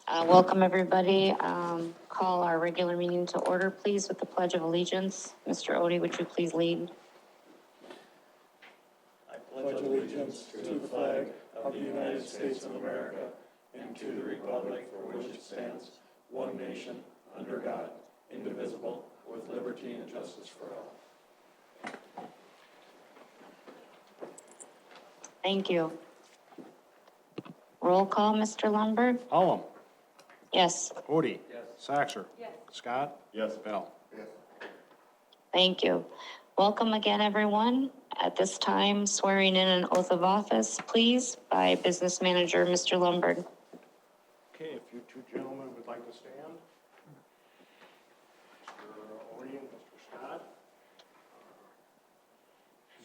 Welcome, everybody. Call our regular meeting to order, please, with the Pledge of Allegiance. Mr. Odie, would you please lead? I pledge allegiance to the flag of the United States of America and to the republic for which it stands, one nation, under God, indivisible, with liberty and justice for all. Thank you. Roll call, Mr. Lundberg? Holm. Yes, Odie. Saxer. Scott. Yes. Bell. thank you. Welcome again, everyone. At this time, swearing in an oath of office, please, by Business Manager, Mr. Lundberg. Okay, if you two gentlemen would like to stand. Mr. Odie and Mr. Scott.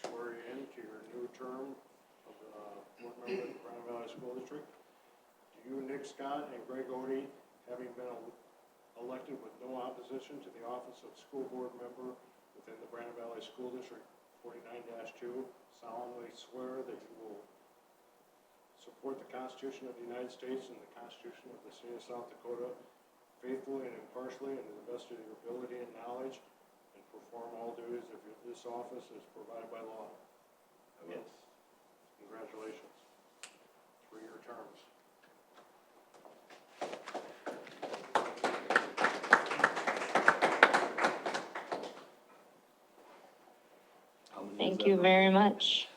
Swear you in to your new term of board member of the Brandon Valley School District. Do you, Nick Scott, and Greg Odie, having been elected with no opposition to the office of school board member within the Brandon Valley School District 49-2, solemnly swear that you will support the Constitution of the United States and the Constitution of the State of South Dakota faithfully and impartially and to the best of your ability and knowledge, and perform all duties of this office as provided by law? Yes. Congratulations. 3-year terms. Thank you very much.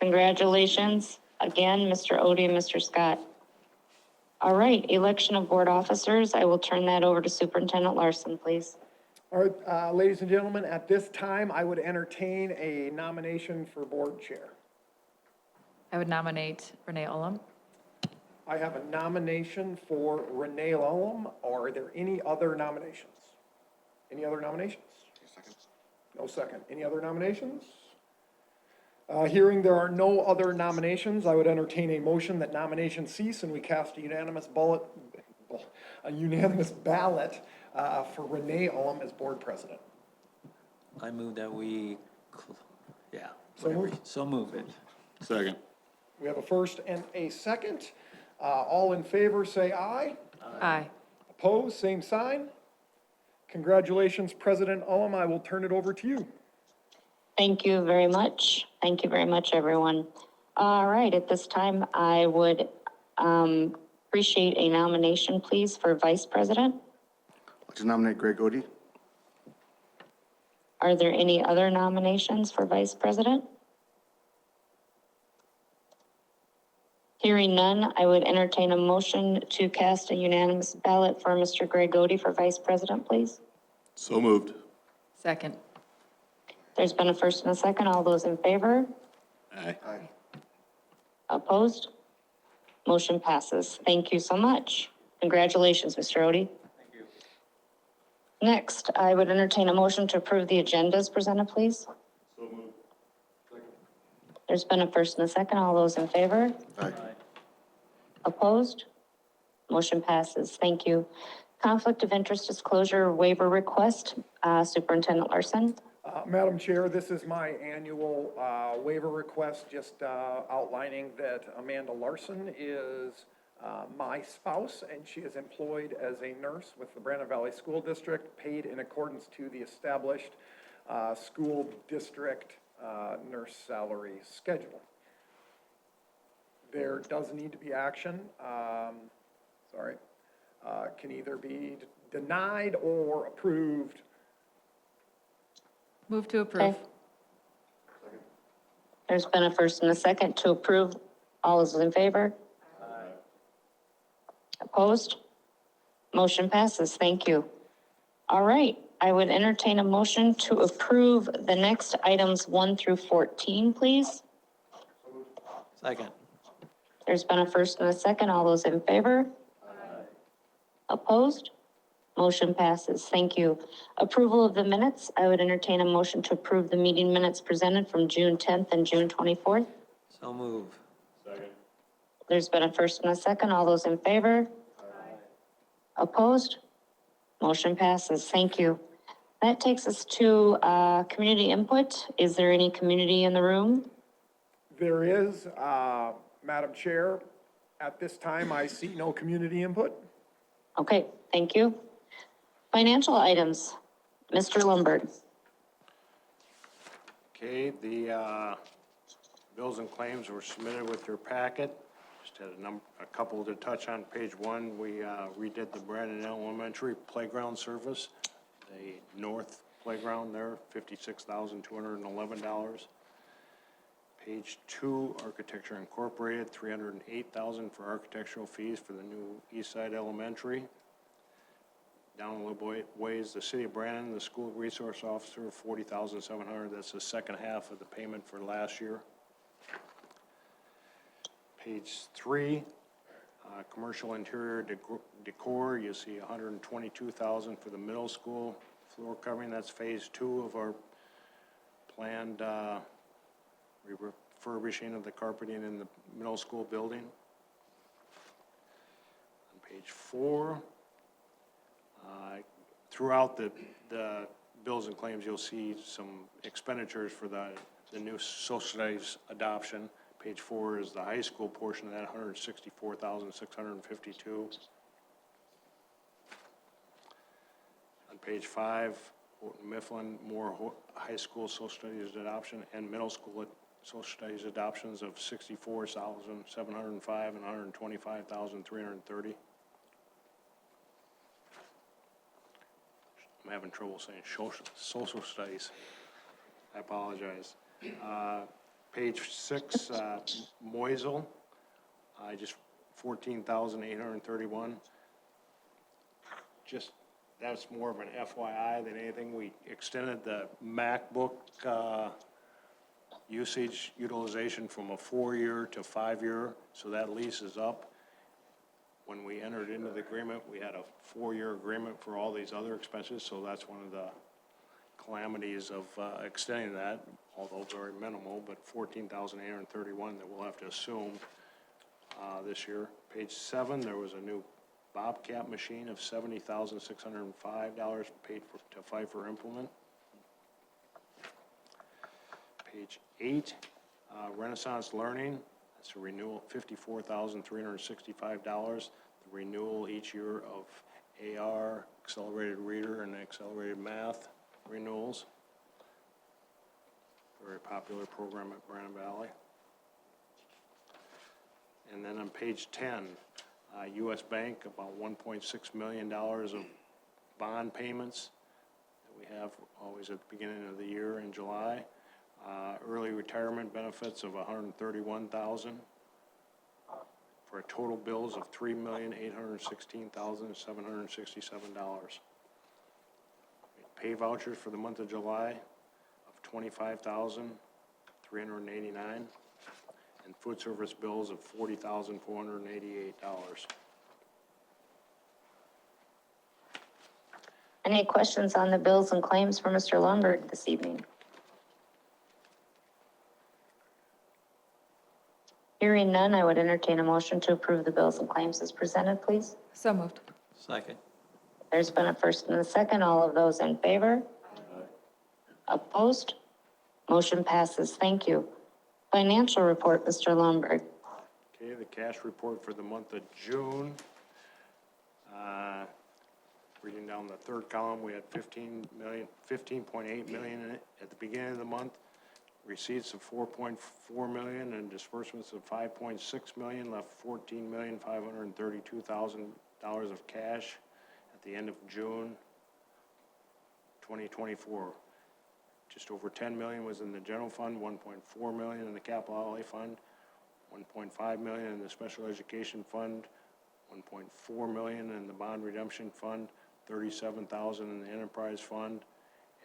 Congratulations again, Mr. Odie and Mr. Scott. All right, election of board officers. I will turn that over to Superintendent Larson, please. All right, ladies and gentlemen, at this time, I would entertain a nomination for board chair. I would nominate Renee Ullum. I have a nomination for Renee Ullum. Are there any other nominations? Any other nominations? No second. Any other nominations? Hearing there are no other nominations, I would entertain a motion that nominations cease and we cast a unanimous ballot for Renee Ullum as board president. I move that we, So moved. so move it. Second. We have a first and a second. All in favor, say aye. Aye. Opposed, same sign. Congratulations, President Ullum. I will turn it over to you. Thank you very much. Thank you very much, everyone. All right, at this time, I would appreciate a nomination, please, for vice president. I'd like to nominate Greg Odie. Are there any other nominations for vice president? Hearing none, I would entertain a motion to cast a unanimous ballot for Mr. Greg Odie for vice president, please. So moved. Second. There's been a first and a second. All those in favor? Aye. Aye. Opposed? Motion passes. Thank you so much. Congratulations, Mr. Odie. Thank you. Next, I would entertain a motion to approve the agendas presented, please. So moved. There's been a first and a second. All those in favor? Aye. Opposed? Motion passes. Thank you. Conflict of interest disclosure waiver request, Superintendent Larson. Madam Chair, this is my annual waiver request, just outlining that Amanda Larson is my spouse, and she is employed as a nurse with the Brandon Valley School District, paid in accordance to the established school district nurse salary schedule. There does need to be action, can either be denied or approved. Move to approve. Okay. There's been a first and a second to approve. All those in favor? Opposed? Motion passes. Thank you. All right. I would entertain a motion to approve the next items 1 through 14, please. Second. There's been a first and a second. All those in favor? Opposed? Motion passes. Thank you. Approval of the minutes. I would entertain a motion to approve the meeting minutes presented from June 10th and June 24th. So move. Second. There's been a first and a second. All those in favor? Opposed? Motion passes. Thank you. That takes us to community input. Is there any community in the room? There is, Madam Chair, at this time, I see no community input. Okay, thank you. Financial items, Mr. Lundberg. Okay, the bills and claims were submitted with your packet. Just had a couple to touch on. Page one, we redid the Brandon Elementary playground service, the north playground there, $56,211. Page two, Architecture Incorporated, $308,000 for architectural fees for the new East Side Elementary. Down a little ways, the City of Brandon, the School Resource Officer, $40,700. That's the second half of the payment for last year. Page three, Commercial Interior Decor, you see $122,000 for the middle school floor covering. That's phase two of our planned refurbishing of the carpeting in the middle school building. On page four, throughout the bills and claims, you'll see some expenditures for the new social studies adoption. Page four is the high school portion of that, $164,652. On page five, Houghton Mifflin, more high school social studies adoption and middle school social studies adoptions of $64,705 and $125,330. I'm having trouble saying social studies. I apologize. Page six, Moisel, just $14,831. Just, that's more of an FYI than anything. We extended the MacBook utilization from a 4-year to 5-year, so that lease is up. When we entered into the agreement, we had a 4-year agreement for all these other expenses, so that's one of the calamities of extending that, although very minimal, but $14,831 that we'll have to assume this year. Page seven, there was a new Bobcat machine of $70,605 paid to Pfeiffer Implement. Page eight, Renaissance Learning, that's a renewal, $54,365. The renewal each year of AR, Accelerated Reader, and Accelerated Math renewals. Very popular program at Brandon Valley. And then on page 10, U.S. Bank, about $1.6 million of bond payments that we have always at the beginning of the year in July. Early retirement benefits of $131,000 for a total bills of $3,816,767. Pay vouchers for the month of July of $25,389, and food service bills of $40,488. Any questions on the bills and claims for Mr. Lundberg this evening? Hearing none, I would entertain a motion to approve the bills and claims as presented, please. So moved. Second. There's been a first and a second. All of those in favor? Opposed? Motion passes. Thank you. Financial report, Mr. Lundberg. Okay, the cash report for the month of June. Reading down the third column, we had $15.8 million in it at the beginning of the month. Receipts of $4.4 million and disbursements of $5.6 million, left $14,532,000 of cash at the end of June 2024. Just over $10 million was in the general fund, $1.4 million in the capital outlay fund, $1.5 million in the special education fund, $1.4 million in the bond redemption fund, $37,000 in the enterprise fund,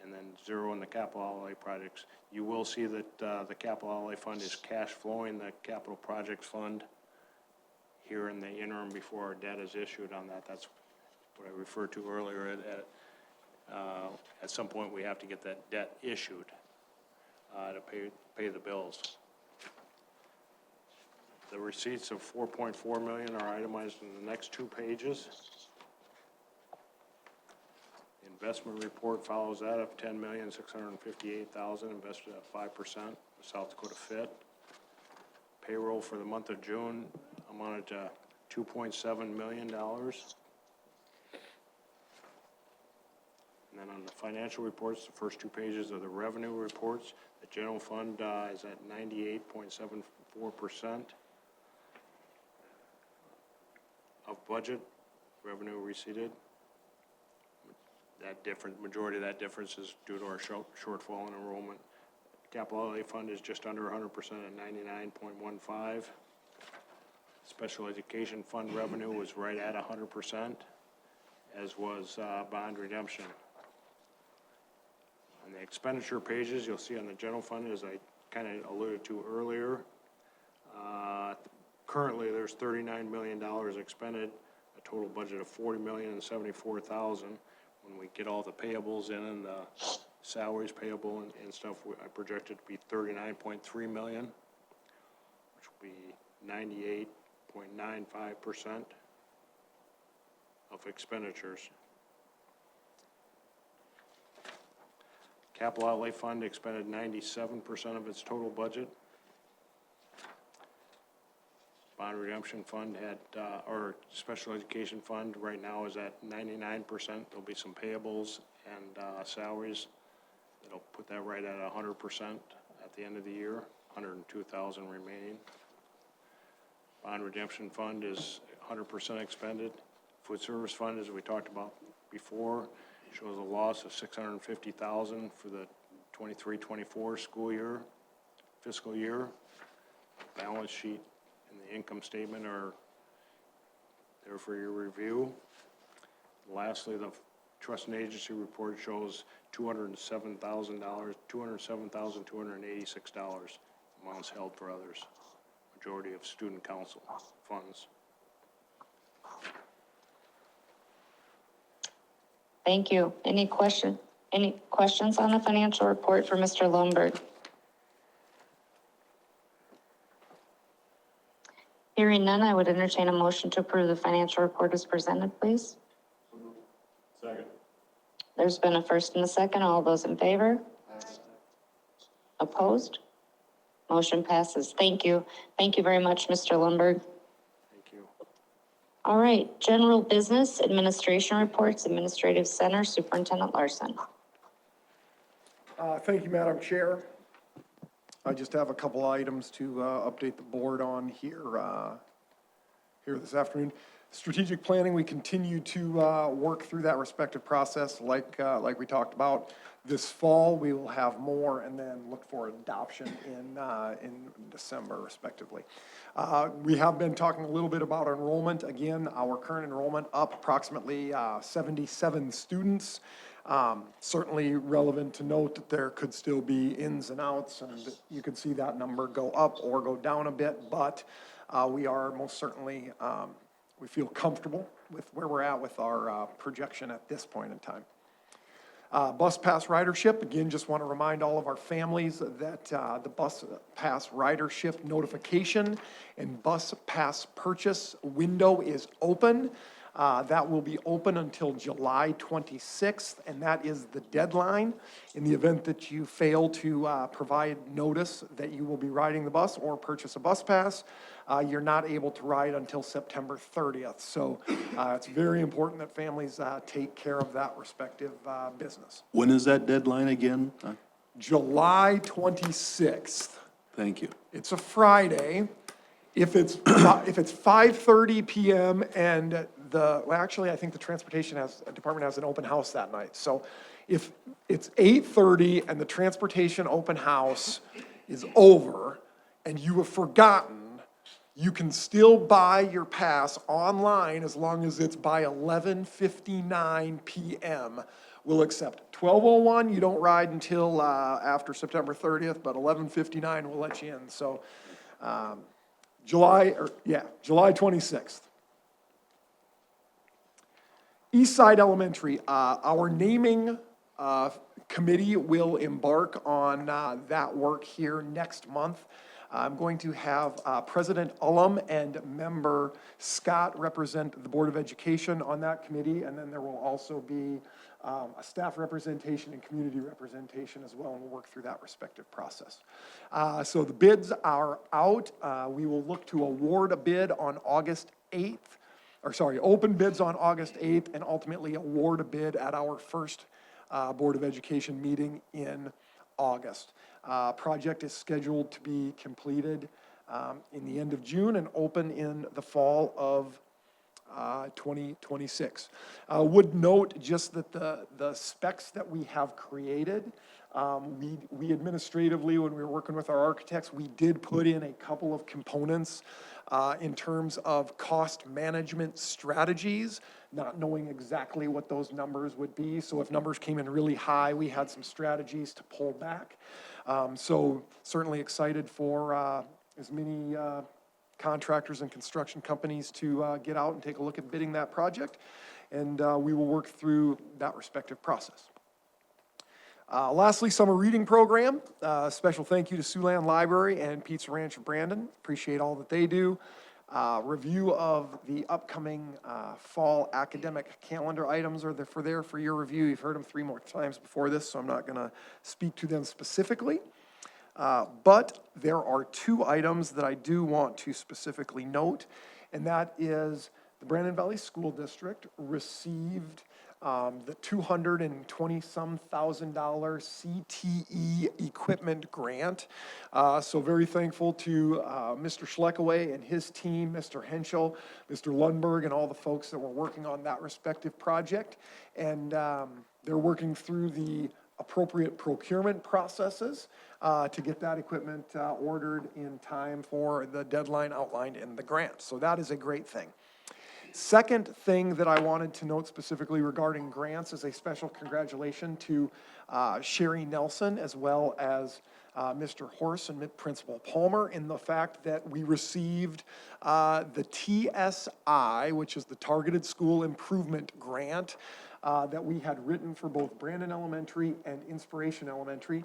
and then zero in the capital outlay projects. You will see that the capital outlay fund is cash flowing the capital projects fund here in the interim before our debt is issued on that. That's what I referred to earlier. At some point, we have to get that debt issued to pay the bills. The receipts of $4.4 million are itemized in the next two pages. Investment report follows that of $10,658,000 invested at 5%, the South Dakota Fit. Payroll for the month of June amounted to $2.7 million. And then on the financial reports, the first 2 pages of the revenue reports, the general fund is at 98.74% of budget, revenue receipted. That majority of that difference is due to our shortfall in enrollment. Capital outlay fund is just under 100% at 99.15. Special education fund revenue was right at 100%, as was bond redemption. On the expenditure pages, you'll see on the general fund, as I kind of alluded to earlier, currently there's $39 million expended, a total budget of $40,074,000. When we get all the payables in and the salaries payable and stuff, I project it to be $39.3 million, which will be 98.95% of expenditures. Capital outlay fund expended 97% of its total budget. Bond redemption fund or special education fund right now is at 99%. There'll be some payables and salaries. It'll put that right at 100% at the end of the year, 102,000 remaining. Bond redemption fund is 100% expended. Food service fund, as we talked about before, shows a loss of $650,000 for the 23-24 school year, fiscal year. Balance sheet and the income statement are there for your review. Lastly, the trust and agency report shows $207,286 amounts held for others, majority of student council funds. Thank you. Any questions on the financial report for Mr. Lundberg? Hearing none, I would entertain a motion to approve the financial report as presented, please. Second. There's been a first and a second. All those in favor? Opposed? Motion passes. Thank you. Thank you very much, Mr. Lundberg. Thank you. All right, general business, administration reports, Administrative Center, Superintendent Larson. Thank you, Madam Chair. I just have a couple items to update the board on here this afternoon. Strategic planning, we continue to work through that respective process like we talked about. This fall, we will have more and then look for adoption in December respectively. We have been talking a little bit about enrollment. Again, our current enrollment up approximately 77 students. Certainly relevant to note that there could still be ins and outs, and you could see that number go up or go down a bit, but we are most certainly, we feel comfortable with where we're at with our projection at this point in time. Bus pass ridership, again, just want to remind all of our families that the bus pass ridership notification and bus pass purchase window is open. That will be open until July 26th, and that is the deadline. In the event that you fail to provide notice that you will be riding the bus or purchase a bus pass, you're not able to ride until September 30th. So it's very important that families take care of that respective business. When is that deadline again? July 26th. Thank you. It's a Friday. If it's 5:30 p.m. and actually, I think the transportation department has an open house that night. So if it's 8:30 and the transportation open house is over and you have forgotten, you can still buy your pass online as long as it's by 11:59 p.m. We'll accept 12:01. You don't ride until after September 30th, but 11:59 we'll let you in. So July 26th. Eastside Elementary, our naming committee will embark on that work here next month. I'm going to have President Ullum and member Scott represent the Board of Education on that committee, and then there will also be a staff representation and community representation as well, and we'll work through that respective process. So the bids are out. We will look to award a bid on August 8th. Open bids on August 8th and ultimately award a bid at our first Board of Education meeting in August. Project is scheduled to be completed in the end of June and open in the fall of 2026. Would note just that the specs that we have created, we administratively, when we were working with our architects, we did put in a couple of components in terms of cost management strategies, not knowing exactly what those numbers would be. So if numbers came in really high, we had some strategies to pull back. So certainly excited for as many contractors and construction companies to get out and take a look at bidding that project. And we will work through that respective process. Lastly, summer reading program. Special thank you to Siouxland Library and Pizza Ranch of Brandon. Appreciate all that they do. Review of the upcoming fall academic calendar items are there for your review. You've heard them 3 more times before this, so I'm not going to speak to them specifically. But there are 2 items that I do want to specifically note, and that is the Brandon Valley School District received the $220,000 CTE equipment grant. So very thankful to Mr. Schleckaway and his team, Mr. Henschel, Mr. Lundberg, and all the folks that were working on that respective project. And they're working through the appropriate procurement processes to get that equipment ordered in time for the deadline outlined in the grant. So that is a great thing. Second thing that I wanted to note specifically regarding grants is a special congratulations to Sherry Nelson as well as Mr. Horse and Principal Palmer in the fact that we received the TSI, which is the Targeted School Improvement Grant that we had written for both Brandon Elementary and Inspiration Elementary.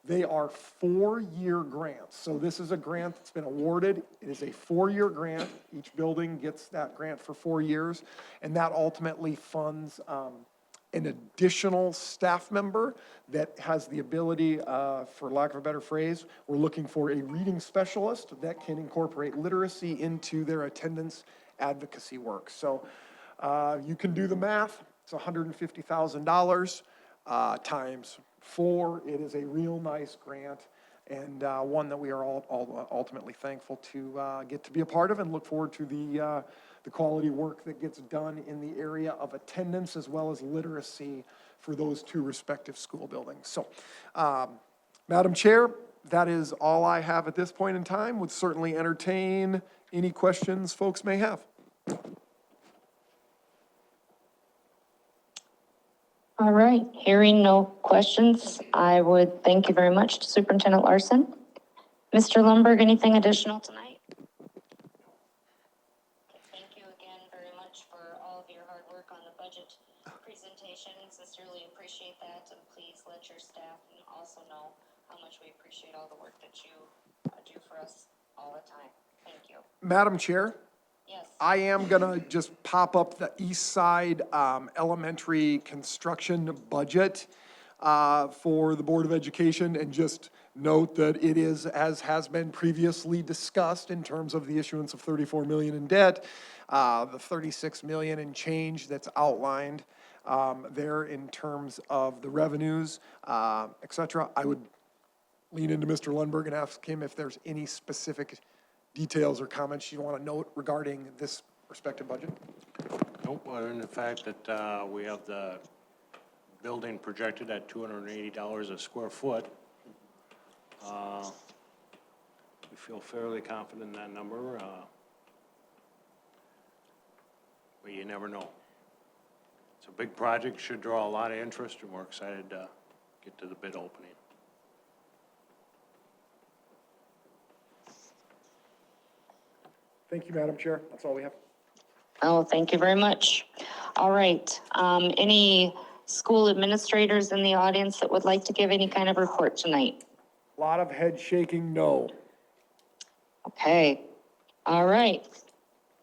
They are 4-year grants. So this is a grant that's been awarded. It is a 4-year grant. Each building gets that grant for 4 years. And that ultimately funds an additional staff member that has the ability, for lack of a better phrase, we're looking for a reading specialist that can incorporate literacy into their attendance advocacy work. So you can do the math. It's $150,000 times 4. It is a real nice grant and one that we are all ultimately thankful to get to be a part of and look forward to the quality work that gets done in the area of attendance as well as literacy for those 2 respective school buildings. So, Madam Chair, that is all I have at this point in time. Would certainly entertain any questions folks may have. All right, hearing no questions, I would thank you very much to Superintendent Larson. Mr. Lundberg, anything additional tonight? Thank you again very much for all of your hard work on the budget presentation. Sincerely appreciate that, and please let your staff also know how much we appreciate all the work that you do for us all the time. Thank you. Madam Chair? Yes. I am gonna just pop up the East Side Elementary construction budget for the Board of Education and just note that it is, as has been previously discussed in terms of the issuance of $34 million in debt, the $36 million in change that's outlined there in terms of the revenues, et cetera. I would lean into Mr. Lundberg and ask him if there's any specific details or comments you want to note regarding this respective budget? Nope, other than the fact that we have the building projected at $280 a square foot. We feel fairly confident in that number, but you never know. It's a big project, should draw a lot of interest, and we're excited to get to the bid opening. Thank you, Madam Chair. That's all we have. Oh, thank you very much. All right, any school administrators in the audience that would like to give any kind of report tonight? A lot of head shaking, no. Okay, all right.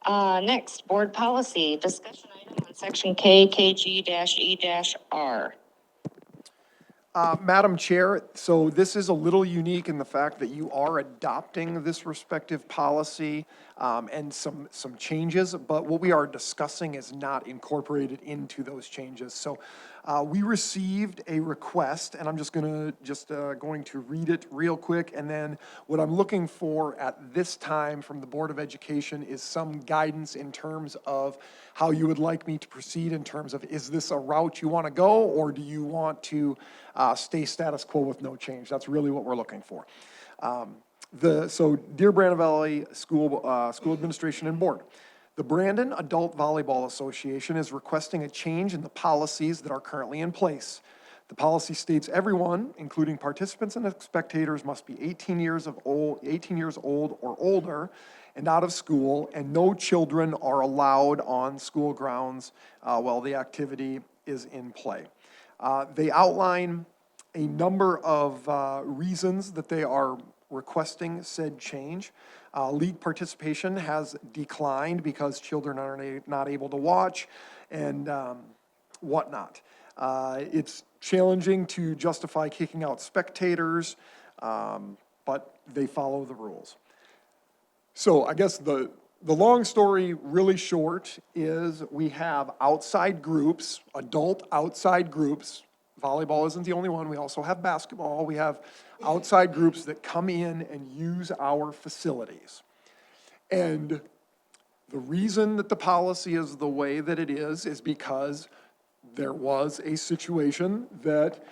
Next, board policy, discussion item on section K, KG-E-R. Madam Chair, so this is a little unique in the fact that you are adopting this respective policy and some changes, but what we are discussing is not incorporated into those changes. So We received a request, and I'm just going to read it real quick, and then what I'm looking for at this time from the Board of Education is some guidance in terms of how you would like me to proceed in terms of, is this a route you want to go, or do you want to stay status quo with no change? That's really what we're looking for. So Dear Brandon Valley School Administration and Board, the Brandon Adult Volleyball Association is requesting a change in the policies that are currently in place. The policy states everyone, including participants and spectators, must be 18 years old or older and out of school, and no children are allowed on school grounds while the activity is in play. They outline a number of reasons that they are requesting said change. League participation has declined because children are not able to watch and whatnot. It's challenging to justify kicking out spectators, but they follow the rules. So I guess the long story, really short, is we have outside groups, adult outside groups. Volleyball isn't the only one. We also have basketball. We have outside groups that come in and use our facilities. And the reason that the policy is the way that it is because there was a situation that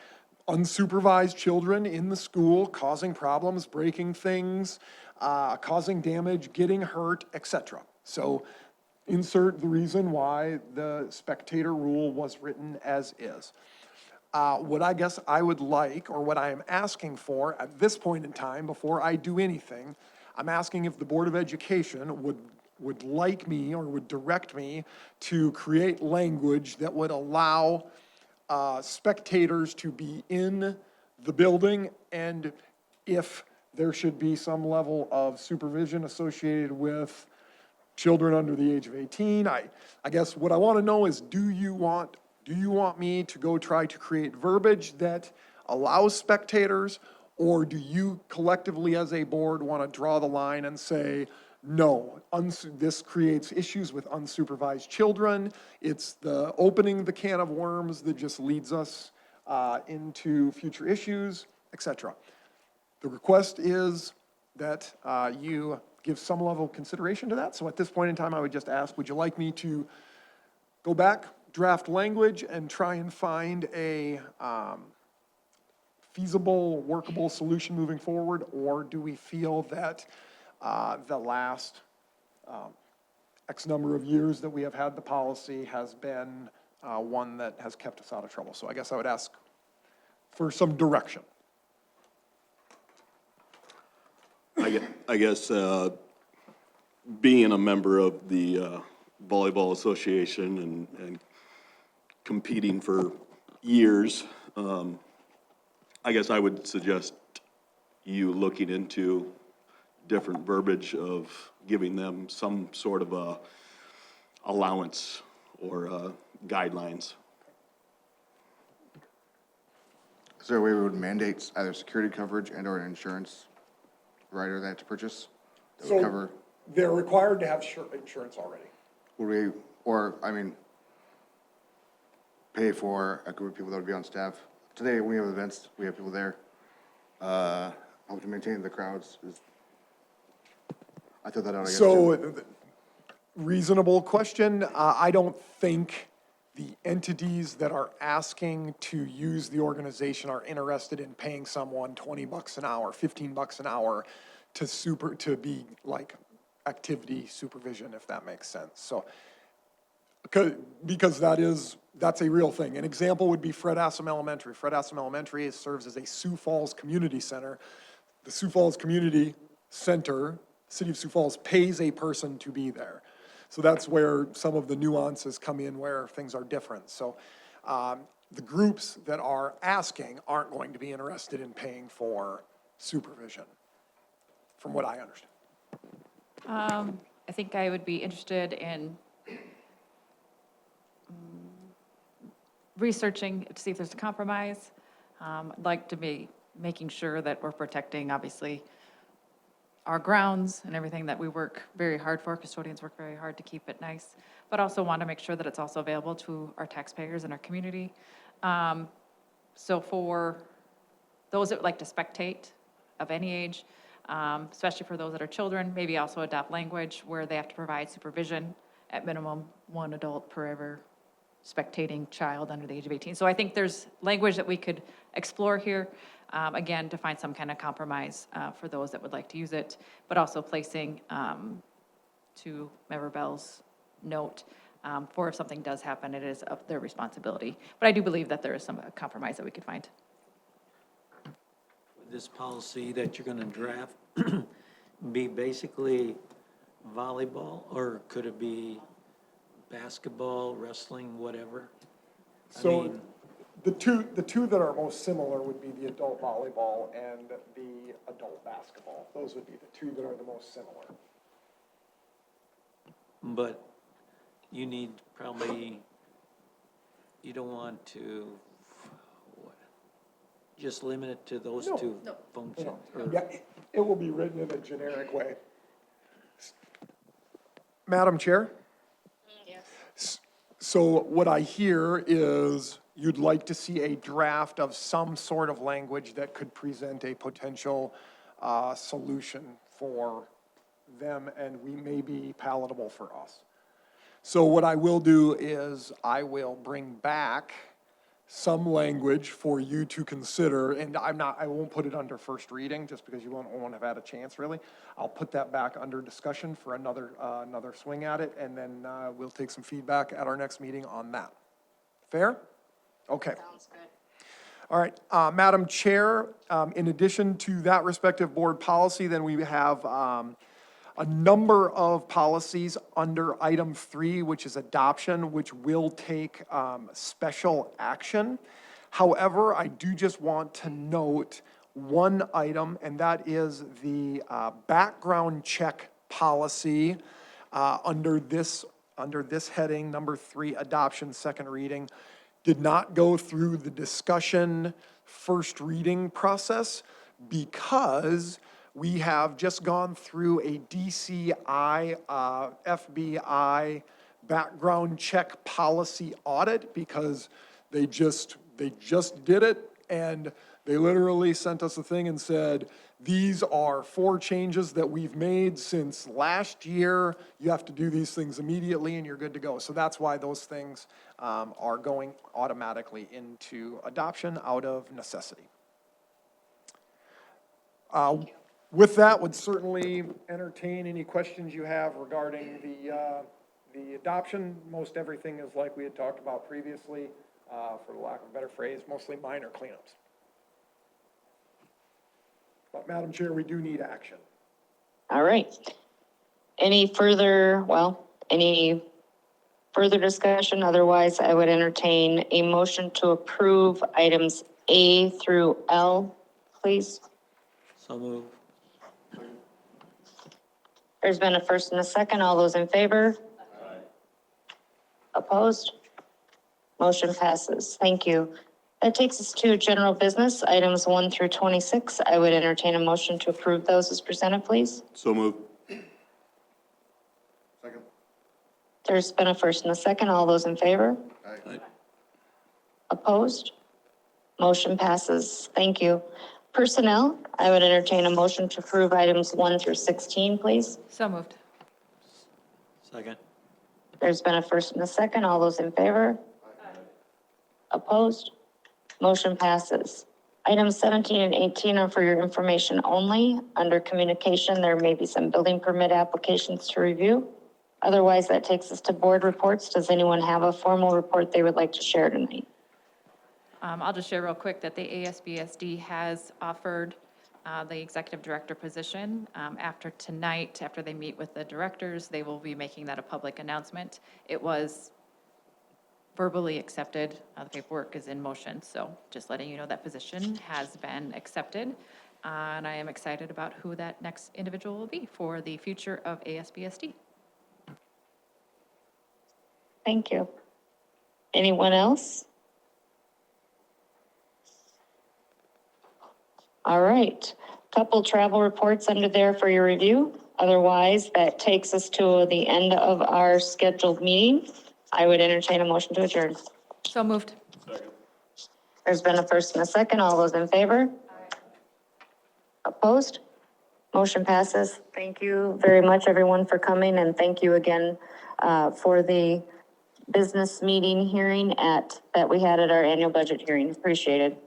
unsupervised children in the school causing problems, breaking things, causing damage, getting hurt, etc. So insert the reason why the spectator rule was written as is. What I guess I would like, or what I am asking for at this point in time, before I do anything, I'm asking if the Board of Education would like me or would direct me to create language that would allow spectators to be in the building, and if there should be some level of supervision associated with children under the age of 18. I guess what I want to know is, do you want me to go try to create verbiage that allows spectators, or do you collectively as a board want to draw the line and say, no, this creates issues with unsupervised children. It's the opening the can of worms that just leads us into future issues, etc. The request is that you give some level of consideration to that. So at this point in time, I would just ask, would you like me to go back, draft language, and try and find a feasible, workable solution moving forward? Or do we feel that the last X number of years that we have had the policy has been one that has kept us out of trouble? So I guess I would ask for some direction. I guess, being a member of the Volleyball Association and competing for years, I guess I would suggest you looking into different verbiage of giving them some sort of a allowance or guidelines. Is there a way we would mandate either security coverage and or an insurance rider that to purchase? That would cover, They're required to have insurance already. would we, or, I mean, pay for a group of people that would be on staff? Today, when we have events, we have people there. How to maintain the crowds is, I thought that out, I guess. So, too. reasonable question. I don't think the entities that are asking to use the organization are interested in paying someone $20 an hour, $15 an hour to be like activity supervision, if that makes sense. So, because that's a real thing. An example would be Fred Assam Elementary. Fred Assam Elementary serves as a Sioux Falls Community Center. The Sioux Falls Community Center, City of Sioux Falls, pays a person to be there. So that's where some of the nuances come in where things are different. So the groups that are asking aren't going to be interested in paying for supervision, from what I understand. I think I would be interested in researching to see if there's a compromise. I'd like to be making sure that we're protecting, obviously, our grounds and everything that we work very hard for. Custodians work very hard to keep it nice, but also want to make sure that it's also available to our taxpayers and our community. So for those that would like to spectate of any age, especially for those that are children, maybe also adopt language where they have to provide supervision, at minimum, one adult per ever spectating child under the age of 18. So I think there's language that we could explore here, again, to find some kind of compromise for those that would like to use it, but also placing, to Member Bell's note, for if something does happen, it is of their responsibility. But I do believe that there is some compromise that we could find. Would this policy that you're gonna draft be basically volleyball, or could it be basketball, wrestling, whatever? I So mean, the two that are most similar would be the adult volleyball and the adult basketball. Those would be the two that are the most similar. but you need probably, you don't want to, what, just limit it to those No. two functions? or- Yeah, it will be written in a generic way. Madam Chair? Yes. So what I hear is you'd like to see a draft of some sort of language that could present a potential solution for them and we may be palatable for us. So what I will do is I will bring back some language for you to consider, and I won't put it under first reading, just because you won't have had a chance, really. I'll put that back under discussion for another swing at it, and then we'll take some feedback at our next meeting on that. Fair? Okay. Sounds good. All right, Madam Chair, in addition to that respective board policy, then we have a number of policies under item 3, which is adoption, which will take special action. However, I do just want to note one item, and that is the background check policy under this heading, number 3, adoption, second reading. Did not go through the discussion first reading process because we have just gone through a DCI, FBI background check policy audit because they just did it, and they literally sent us a thing and said, these are 4 changes that we've made since last year. You have to do these things immediately and you're good to go. So that's why those things are going automatically into adoption out of necessity. With that, would certainly entertain any questions you have regarding the adoption. Most everything is like we had talked about previously, for the lack of a better phrase, mostly minor cleanups. But Madam Chair, we do need action. All right. Any further discussion? Otherwise, I would entertain a motion to approve items A through L, please. So move. There's been a first and a second. All those in favor? Opposed? Motion passes. Thank you. That takes us to general business, items 1 through 26. I would entertain a motion to approve those as presented, please. So move. Second. There's been a first and a second. All those in favor? Aye. Opposed? Motion passes. Thank you. Personnel, I would entertain a motion to approve items 1 through 16, please. So moved. Second. There's been a first and a second. All those in favor? Opposed? Motion passes. Items 17 and 18 are for your information only. Under communication, there may be some building permit applications to review. Otherwise, that takes us to board reports. Does anyone have a formal report they would like to share tonight? I'll just share real quick that the ASBSD has offered the executive director position. After tonight, after they meet with the directors, they will be making that a public announcement. It was verbally accepted. The paperwork is in motion, so just letting you know that position has been accepted. And I am excited about who that next individual will be for the future of ASBSD. Thank you. Anyone else? All right. Couple travel reports under there for your review. Otherwise, that takes us to the end of our scheduled meeting. I would entertain a motion to adjourn. So moved. There's been a first and a second. All those in favor? Opposed? Motion passes. Thank you very much, everyone, for coming, and thank you again for the business meeting hearing that we had at our annual budget hearing. Appreciate it.